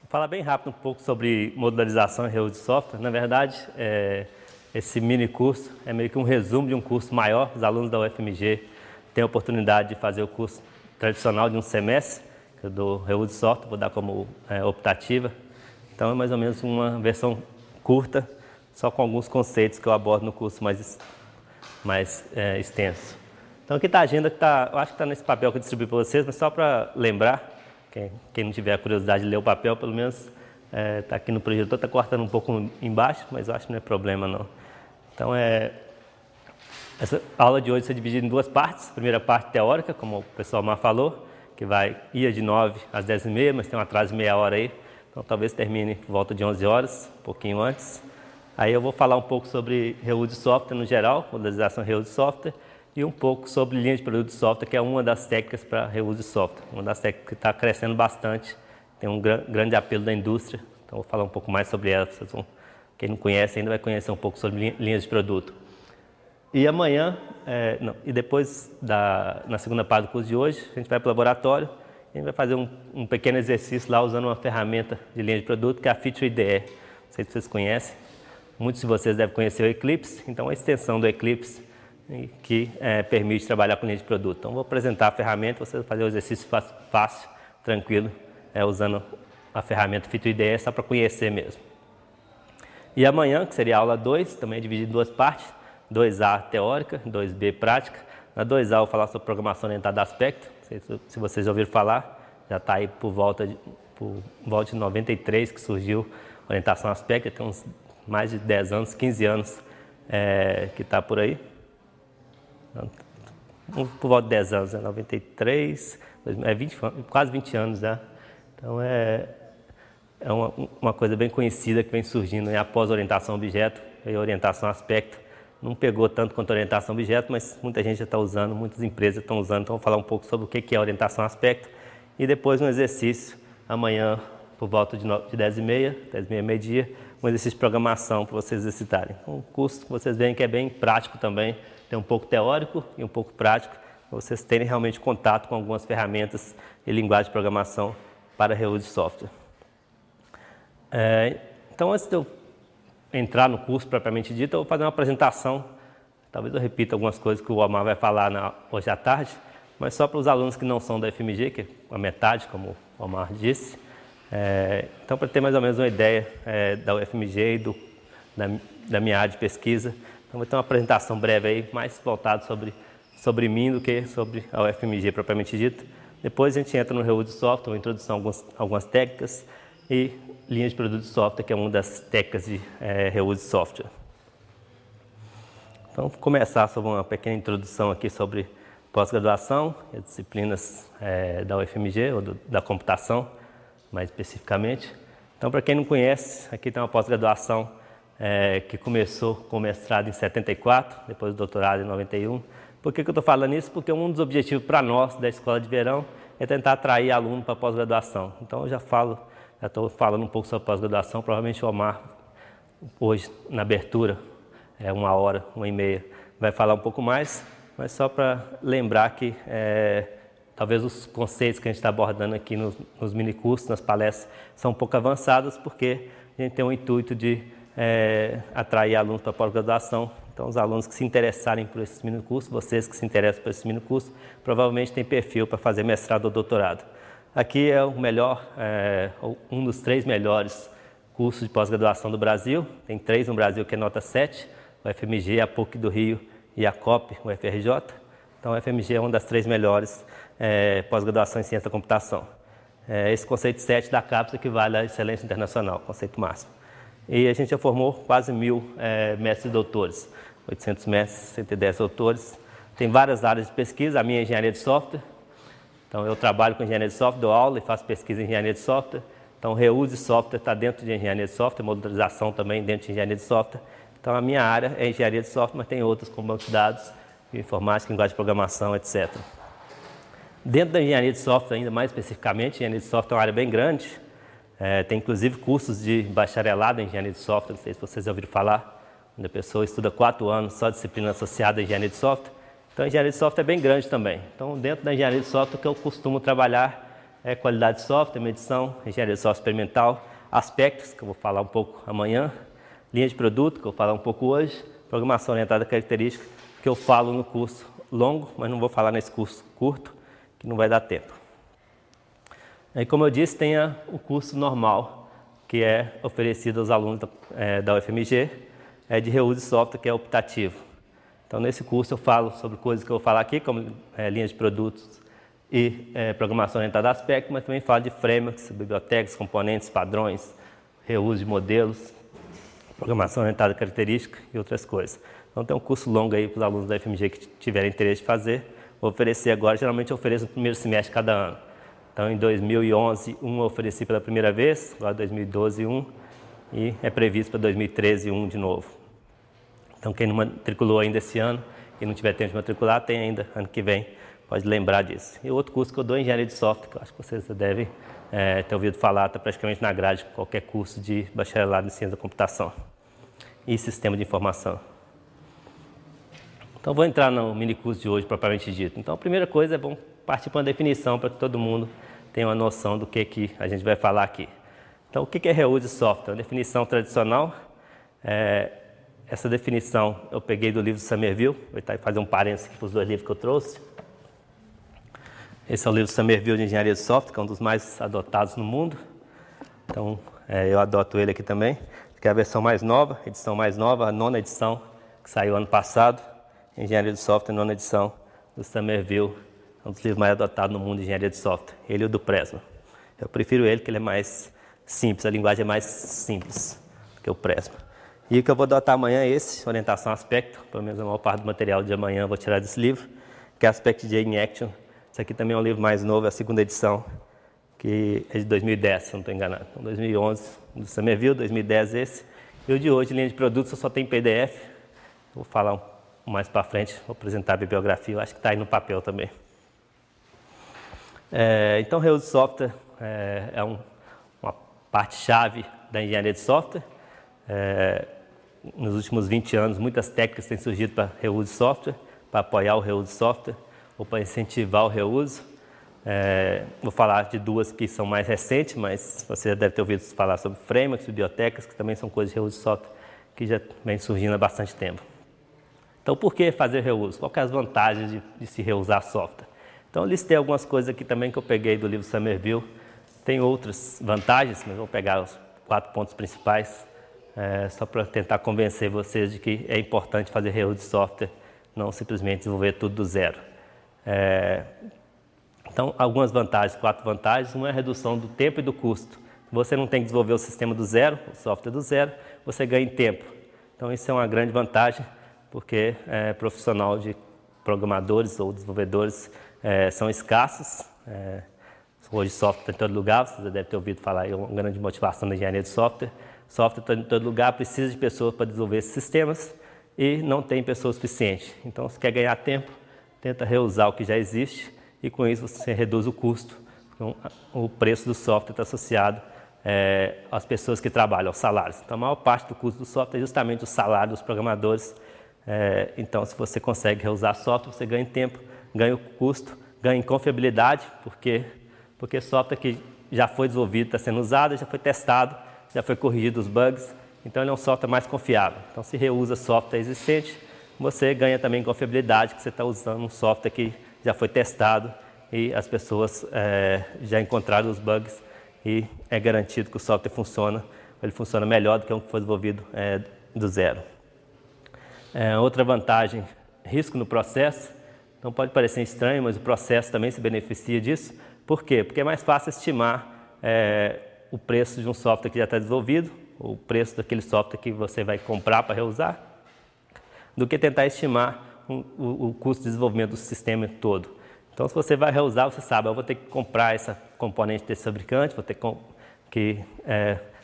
Falar bem rápido um pouco sobre modularização e reuso de software. Na verdade, esse mini curso é meio que um resumo de um curso maior. Os alunos da UFMG têm a oportunidade de fazer o curso tradicional de um semestre, que eu dou reuso de software, vou dar como optativa. Então é mais ou menos uma versão curta, só com alguns conceitos que eu abordo no curso mais extenso. Então aqui está a agenda, eu acho que está nesse papel que eu distribuí para vocês, mas só para lembrar, quem não tiver a curiosidade de ler o papel, pelo menos está aqui no projetor, está cortando um pouco embaixo, mas eu acho que não é problema não. Então essa aula de hoje vai ser dividida em duas partes. A primeira parte teórica, como o pessoal Omar falou, que ia de 9 às 10h30, mas tem um atraso de meia hora aí, então talvez termine por volta de 11 horas, um pouquinho antes. Aí eu vou falar um pouco sobre reuso de software no geral, modularização e reuso de software, e um pouco sobre linha de produto de software, que é uma das técnicas para reuso de software. Uma das técnicas que está crescendo bastante, tem um grande apelo da indústria, então vou falar um pouco mais sobre ela. Quem não conhece ainda vai conhecer um pouco sobre linhas de produto. E amanhã, e depois, na segunda parte do curso de hoje, a gente vai para o laboratório, e a gente vai fazer um pequeno exercício lá usando uma ferramenta de linha de produto, que é a Feature IDE. Não sei se vocês conhecem, muitos de vocês devem conhecer o Eclipse, então a extensão do Eclipse, que permite trabalhar com linha de produto. Então vou apresentar a ferramenta, você vai fazer o exercício fácil, tranquilo, usando a ferramenta Feature IDE, só para conhecer mesmo. E amanhã, que seria a aula 2, também é dividido em duas partes, 2A teórica, 2B prática. Na 2A eu vou falar sobre programação orientada a aspecto, não sei se vocês já ouviram falar, já está aí por volta de 93 que surgiu orientação a aspecto, tem uns mais de 10 anos, 15 anos que está por aí. Por volta de 10 anos, 93, quase 20 anos já. Então é uma coisa bem conhecida que vem surgindo após a orientação a objeto e a orientação a aspecto. Não pegou tanto quanto a orientação a objeto, mas muita gente já está usando, muitas empresas estão usando. Então vou falar um pouco sobre o que é a orientação a aspecto. E depois um exercício, amanhã por volta de 10h30, 10h30, meio-dia, um exercício de programação para vocês exercitarem. Um curso que vocês veem que é bem prático também. Tem um pouco teórico e um pouco prático, para vocês terem realmente contato com algumas ferramentas e linguagem de programação para reuso de software. Então, antes de eu entrar no curso propriamente dito, eu vou fazer uma apresentação. Talvez eu repita algumas coisas que o Omar vai falar hoje à tarde, mas só para os alunos que não são da UFMG, que é a metade, como o Omar disse. Então, para ter mais ou menos uma ideia da UFMG e da minha área de pesquisa, então vou ter uma apresentação breve aí, mais voltada sobre mim do que sobre a UFMG propriamente dita. Depois a gente entra no reuso de software, uma introdução a algumas técnicas e linha de produto de software, que é uma das técnicas de reuso de software. Então vou começar sobre uma pequena introdução aqui sobre pós-graduação e as disciplinas da UFMG, ou da computação, mais especificamente. Então, para quem não conhece, aqui tem uma pós-graduação que começou com o mestrado em 74, depois do doutorado em 91. Por que eu estou falando isso? Porque um dos objetivos para nós da Escola de Verão é tentar atrair aluno para a pós-graduação. Então eu já estou falando um pouco sobre pós-graduação, provavelmente o Omar, hoje, na abertura, 1h, 1h30, vai falar um pouco mais, mas só para lembrar que talvez os conceitos que a gente está abordando aqui nos minicursos, nas palestras, são um pouco avançados, porque a gente tem o intuito de atrair alunos para a pós-graduação. Então, os alunos que se interessarem por esses minicursos, vocês que se interessam por esses minicursos, provavelmente têm perfil para fazer mestrado ou doutorado. Aqui é um dos 3 melhores cursos de pós-graduação do Brasil. Tem 3 no Brasil que é nota 7, o FMG, a PUC do Rio e a COP, o FRJ. Então, a FMG é uma das 3 melhores pós-graduação em ciência da computação. Esse conceito 7 da CAPES equivale à excelência internacional, conceito máximo. E a gente já formou quase 1.000 mestres e doutores, 800 mestres, 110 doutores. Tem várias áreas de pesquisa, a minha é engenharia de software. Então eu trabalho com engenharia de software, dou aula e faço pesquisa em engenharia de software. Então reuse de software está dentro de engenharia de software, modularização também dentro de engenharia de software. Então a minha área é engenharia de software, mas tem outras como banco de dados, informática, linguagem de programação, etc. Dentro da engenharia de software, ainda mais especificamente, engenharia de software é uma área bem grande. Tem inclusive cursos de bacharelado em engenharia de software, não sei se vocês já ouviram falar, onde a pessoa estuda 4 anos só disciplina associada à engenharia de software. Então a engenharia de software é bem grande também. Então dentro da engenharia de software o que eu costumo trabalhar é qualidade de software, medição, engenharia de software experimental, aspectos, que eu vou falar um pouco amanhã, linha de produto, que eu vou falar um pouco hoje, programação orientada a característica, que eu falo no curso longo, mas não vou falar nesse curso curto, que não vai dar tempo. Aí, como eu disse, tem o curso normal, que é oferecido aos alunos da UFMG, de reuse de software, que é optativo. Então, nesse curso eu falo sobre coisas que eu vou falar aqui, como linhas de produtos e programação orientada a aspecto, mas também falo de frameworks, bibliotecas, componentes, padrões, reuse de modelos, programação orientada a característica e outras coisas. Então, tem um curso longo aí para os alunos da UFMG que tiverem interesse de fazer. Vou oferecer agora, geralmente eu ofereço no primeiro semestre cada ano. Então, em 2011, eu ofereci pela primeira vez, agora em 2012, e é previsto para 2013, de novo. Então, quem não matriculou ainda esse ano e não tiver tempo de matricular, tem ainda ano que vem, pode lembrar disso. E outro curso que eu dou é engenharia de software, que eu acho que vocês devem ter ouvido falar, está praticamente na grade de qualquer curso de bacharelado em ciência da computação e sistema de informação. Então, vou entrar no mini curso de hoje, propriamente dito. Então, a primeira coisa é bom partir para uma definição para que todo mundo tenha uma noção do que a gente vai falar aqui. Então, o que é reuse de software? Uma definição tradicional. Essa definição eu peguei do livro Somerville. Vou fazer um parênteses aqui para os 2 livros que eu trouxe. Esse é o livro Somerville de Engenharia de Software, que é um dos mais adotados no mundo. Então, eu adoto ele aqui também, que é a versão mais nova, edição mais nova, a 9ª edição, que saiu ano passado. Engenharia de Software, 9ª edição, do Somerville. É um dos livros mais adotados no mundo de engenharia de software. Ele e o do Presma. Eu prefiro ele, porque ele é mais simples, a linguagem é mais simples do que o Presma. E o que eu vou adotar amanhã é esse, orientação a aspecto, pelo menos a maior parte do material de amanhã eu vou tirar desse livro, que é Aspect J in Action. Esse aqui também é um livro mais novo, é a 2ª edição, que é de 2010, se eu não estou enganado. Então, 2011, do Somerville, 2010 esse. E o de hoje, linha de produtos, eu só tenho PDF. Vou falar mais para frente, vou apresentar a bibliografia, eu acho que está aí no papel também. Então, reuse de software é uma parte-chave da engenharia de software. Nos últimos 20 anos, muitas técnicas têm surgido para reuse de software, para apoiar o reuse de software ou para incentivar o reuso. Vou falar de 2 que são mais recentes, mas você já deve ter ouvido falar sobre frameworks, bibliotecas, que também são coisas de reuso de software que já vem surgindo há bastante tempo. Então, por que fazer reuso? Quais são as vantagens de se reusar software? Então, eu listei algumas coisas aqui também que eu peguei do livro Somerville. Tem outras vantagens, mas vou pegar os 4 pontos principais, só para tentar convencer vocês de que é importante fazer reuse de software, não simplesmente desenvolver tudo do zero. Então, algumas vantagens, 4 vantagens. Uma é a redução do tempo e do custo. Você não tem que desenvolver o sistema do zero, o software do zero, você ganha em tempo. Então, isso é uma grande vantagem, porque profissional de programadores ou desenvolvedores são escassos. Hoje software está em todo lugar, você já deve ter ouvido falar, é uma grande motivação da engenharia de software. Software está em todo lugar, precisa de pessoas para desenvolver esses sistemas e não tem pessoas suficientes. Então, se quer ganhar tempo, tenta reusar o que já existe e com isso você reduz o custo. Então, o preço do software está associado às pessoas que trabalham, aos salários. Então, a maior parte do custo do software é justamente o salário dos programadores. Então, se você consegue reusar software, você ganha em tempo, ganha o custo, ganha em confiabilidade, porque software que já foi desenvolvido, está sendo usado, já foi testado, já foi corrigido os bugs, então ele é um software mais confiável. Então, se reusa software existente, você ganha também confiabilidade, que você está usando um software que já foi testado e as pessoas já encontraram os bugs e é garantido que o software funciona, ele funciona melhor do que um que foi desenvolvido do zero. Outra vantagem, risco no processo. Então pode parecer estranho, mas o processo também se beneficia disso, Por quê? Porque é mais fácil estimar o preço de um software que já está desenvolvido, o preço daquele software que você vai comprar para reusar, do que tentar estimar o custo de desenvolvimento do sistema todo. Então, se você vai reusar, você sabe, eu vou ter que comprar essa componente desse fabricante, vou ter que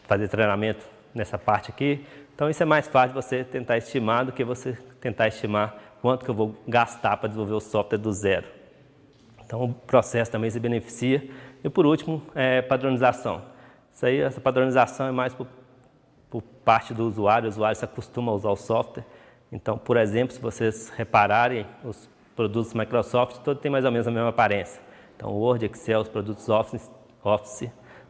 fazer treinamento nessa parte aqui. Então, isso é mais fácil você tentar estimar do que você tentar estimar quanto que eu vou gastar para desenvolver o software do zero. Então, o processo também se beneficia. E, por último, padronização. Essa padronização é mais por parte do usuário. O usuário se acostuma a usar o software. Então, por exemplo, se vocês repararem, os produtos Microsoft, todos têm mais ou menos a mesma aparência. Então, Word, Excel, os produtos Office,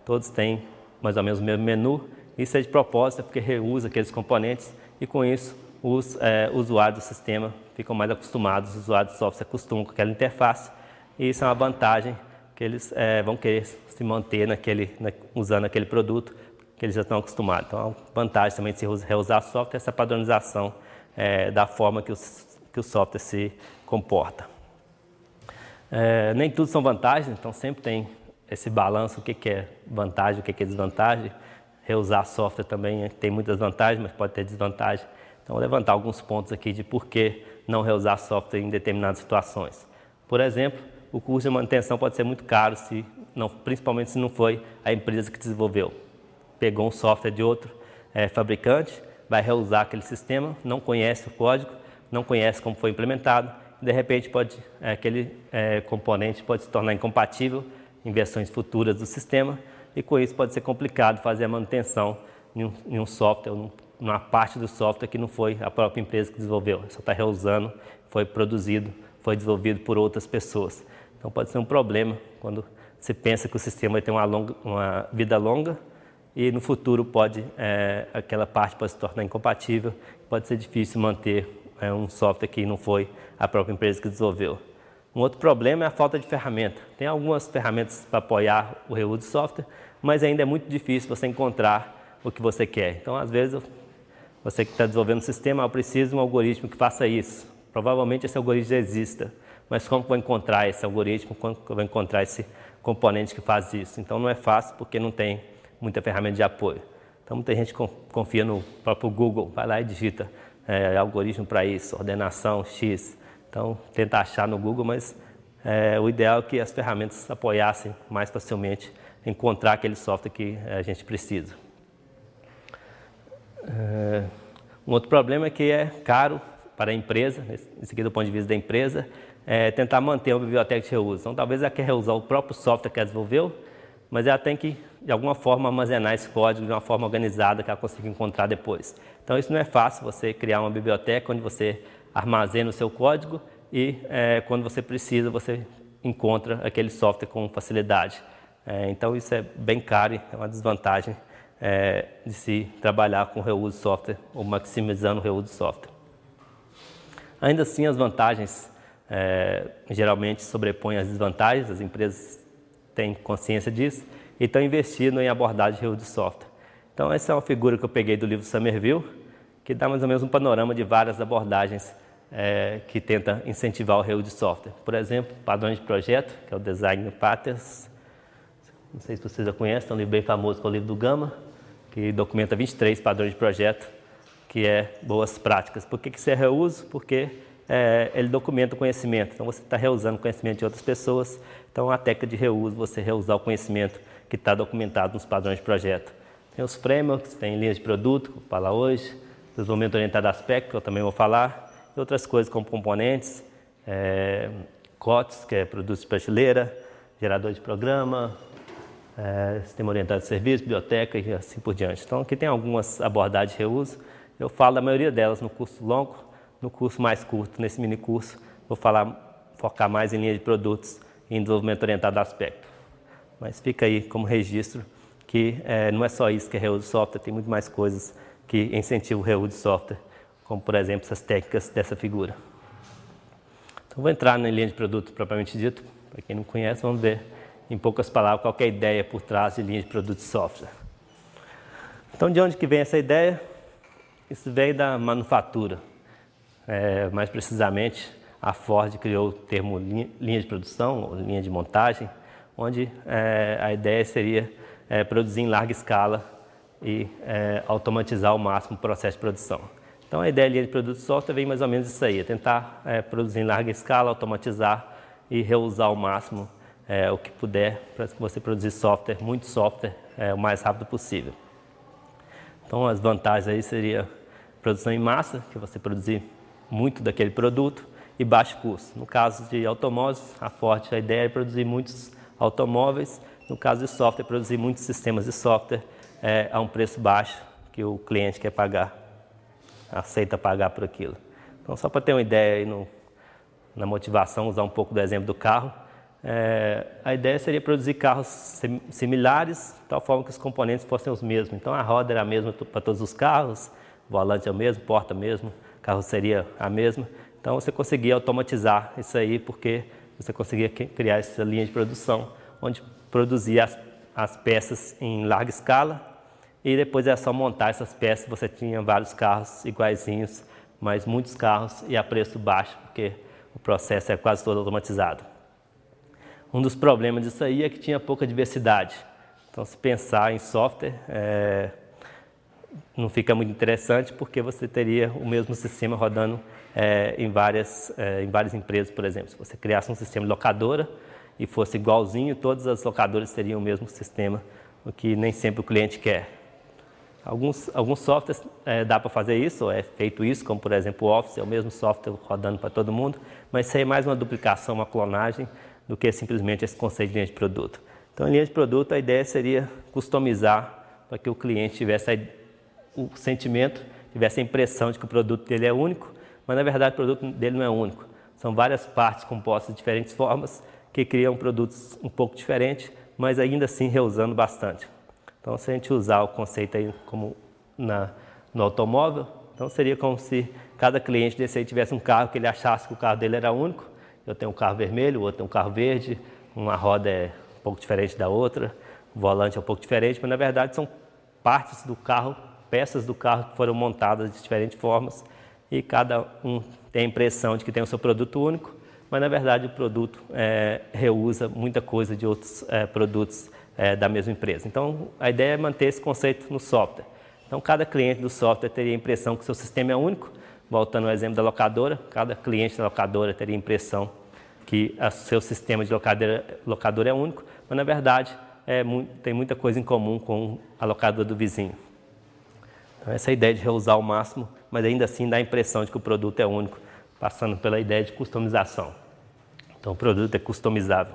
todos têm mais ou menos o mesmo menu. Isso é de propósito, porque reusa aqueles componentes e, com isso, os usuários do sistema ficam mais acostumados, os usuários do software se acostumam com aquela interface. E isso é uma vantagem que eles vão querer se manter usando aquele produto que eles já estão acostumados. Então, é uma vantagem também de se reusar software, essa padronização da forma que o software se comporta. Nem tudo são vantagens, então sempre tem esse balanço, o que é vantagem, o que é desvantagem. Reusar software também tem muitas vantagens, mas pode ter desvantagem. Então, vou levantar alguns pontos aqui de por que não reusar software em determinadas situações. Por exemplo, o custo de manutenção pode ser muito caro, principalmente se não foi a empresa que desenvolveu. Pegou um software de outro fabricante, vai reusar aquele sistema, não conhece o código, não conhece como foi implementado, de repente aquele componente pode se tornar incompatível em versões futuras do sistema, e com isso pode ser complicado fazer a manutenção em um software, numa parte do software que não foi a própria empresa que desenvolveu, só está reusando, foi produzido, foi desenvolvido por outras pessoas. Então pode ser um problema quando você pensa que o sistema vai ter uma vida longa e no futuro aquela parte pode se tornar incompatível, pode ser difícil manter um software que não foi a própria empresa que desenvolveu. Um outro problema é a falta de ferramenta. Tem algumas ferramentas para apoiar o reuso de software, mas ainda é muito difícil você encontrar o que você quer. Então, às vezes, você que está desenvolvendo um sistema, eu preciso de um algoritmo que faça isso. Provavelmente esse algoritmo já exista, mas como que eu vou encontrar esse algoritmo, como que eu vou encontrar esse componente que faz isso? Então, não é fácil porque não tem muita ferramenta de apoio. Então, muita gente confia no próprio Google, vai lá e digita algoritmo para isso, ordenação X. Então, tenta achar no Google, mas o ideal é que as ferramentas apoiassem mais facilmente encontrar aquele software que a gente precisa. Um outro problema é que é caro para a empresa, isso aqui do ponto de vista da empresa, tentar manter uma biblioteca de reuso. Então, talvez ela quer reusar o próprio software que ela desenvolveu, mas ela tem que, de alguma forma, armazenar esse código de uma forma organizada que ela consiga encontrar depois. Então, isso não é fácil, você criar uma biblioteca onde você armazena o seu código e, quando você precisa, você encontra aquele software com facilidade. Então, isso é bem caro e é uma desvantagem de se trabalhar com reuso de software ou maximizando o reuso de software. Ainda assim, as vantagens geralmente sobrepõem as desvantagens, as empresas têm consciência disso e estão investindo em abordagem de reuso de software. Então, essa é uma figura que eu peguei do livro Somerville, que dá mais ou menos um panorama de várias abordagens que tenta incentivar o reuso de software. Por exemplo, padrões de projeto, que é o Design Patterns. Não sei se vocês já conhecem, é um livro bem famoso, que é o livro do Gama, que documenta 23 padrões de projeto, que é boas práticas. Por que isso é reuso? Porque ele documenta o conhecimento. Então, você está reusando o conhecimento de outras pessoas. Então, a técnica de reuso, você reusar o conhecimento que está documentado nos padrões de projeto. Tem os frameworks, tem linhas de produto, que eu vou falar hoje, desenvolvimento orientado a aspecto, que eu também vou falar, e outras coisas como componentes, COTS, que é produtos de prateleira, gerador de programa, sistema orientado a serviço, biblioteca e assim por diante. Então, aqui tem algumas abordagens de reuso. Eu falo da maioria delas no curso longo, no curso mais curto, nesse mini curso, vou focar mais em linha de produtos e em desenvolvimento orientado a aspecto. Mas fica aí como registro que não é só isso que é reuso de software, tem muito mais coisas que incentivam o reuso de software, como, por exemplo, essas técnicas dessa figura. Então, vou entrar na linha de produto propriamente dito. Para quem não conhece, vamos ver, em poucas palavras, qual é a ideia por trás de linha de produto de software. Então, de onde que vem essa ideia? Isso veio da manufatura. Mais precisamente, a Ford criou o termo linha de produção, ou linha de montagem, onde a ideia seria produzir em larga escala e automatizar ao máximo o processo de produção. Então a ideia de produto de software vem mais ou menos isso aí, tentar produzir em larga escala, automatizar e reusar ao máximo o que puder para você produzir software, muito software, o mais rápido possível. Então as vantagens aí seria produção em massa, que você produzir muito daquele produto, e baixo custo. No caso de automóveis, a ideia é produzir muitos automóveis. No caso de software, produzir muitos sistemas de software a um preço baixo que o cliente quer pagar, aceita pagar por aquilo. Então, só para ter uma ideia aí na motivação, usar um pouco do exemplo do carro, a ideia seria produzir carros similares, de tal forma que os componentes fossem os mesmos. Então, a roda era a mesma para todos os carros, o volante é o mesmo, porta mesmo, carroceria a mesma. Então, você conseguia automatizar isso aí, porque você conseguia criar essa linha de produção, onde produzia as peças em larga escala e depois era só montar essas peças. Você tinha vários carros iguaizinhos, mas muitos carros e a preço baixo, porque o processo é quase todo automatizado. Um dos problemas disso aí é que tinha pouca diversidade. Então, se pensar em software, não fica muito interessante, porque você teria o mesmo sistema rodando em várias empresas, por exemplo. Se você criasse um sistema de locadora e fosse igualzinho, todas as locadoras teriam o mesmo sistema, o que nem sempre o cliente quer. Alguns softwares dá para fazer isso, é feito isso, como por exemplo o Office, é o mesmo software rodando para todo mundo, mas isso aí é mais uma duplicação, uma clonagem, do que simplesmente esse conceito de linha de produto. Então, em linha de produto, a ideia seria customizar para que o cliente tivesse o sentimento, tivesse a impressão de que o produto dele é único, mas na verdade o produto dele não é único. São várias partes compostas de diferentes formas que criam produtos um pouco diferentes, mas ainda assim reusando bastante. Então, se a gente usar o conceito aí como no automóvel, então seria como se cada cliente desse aí tivesse um carro que ele achasse que o carro dele era único. Eu tenho um carro vermelho, o outro tem um carro verde, uma roda é um pouco diferente da outra, o volante é um pouco diferente, mas na verdade são partes do carro, peças do carro que foram montadas de diferentes formas e cada um tem a impressão de que tem o seu produto único, mas na verdade o produto reusa muita coisa de outros produtos da mesma empresa. Então, a ideia é manter esse conceito no software. Então, cada cliente do software teria a impressão que o seu sistema é único. Voltando ao exemplo da locadora, cada cliente da locadora teria a impressão que o seu sistema de locadora é único, mas na verdade tem muita coisa em comum com a locadora do vizinho. Então, essa é a ideia de reusar ao máximo, mas ainda assim dá a impressão de que o produto é único, passando pela ideia de customização. Então, o produto é customizável.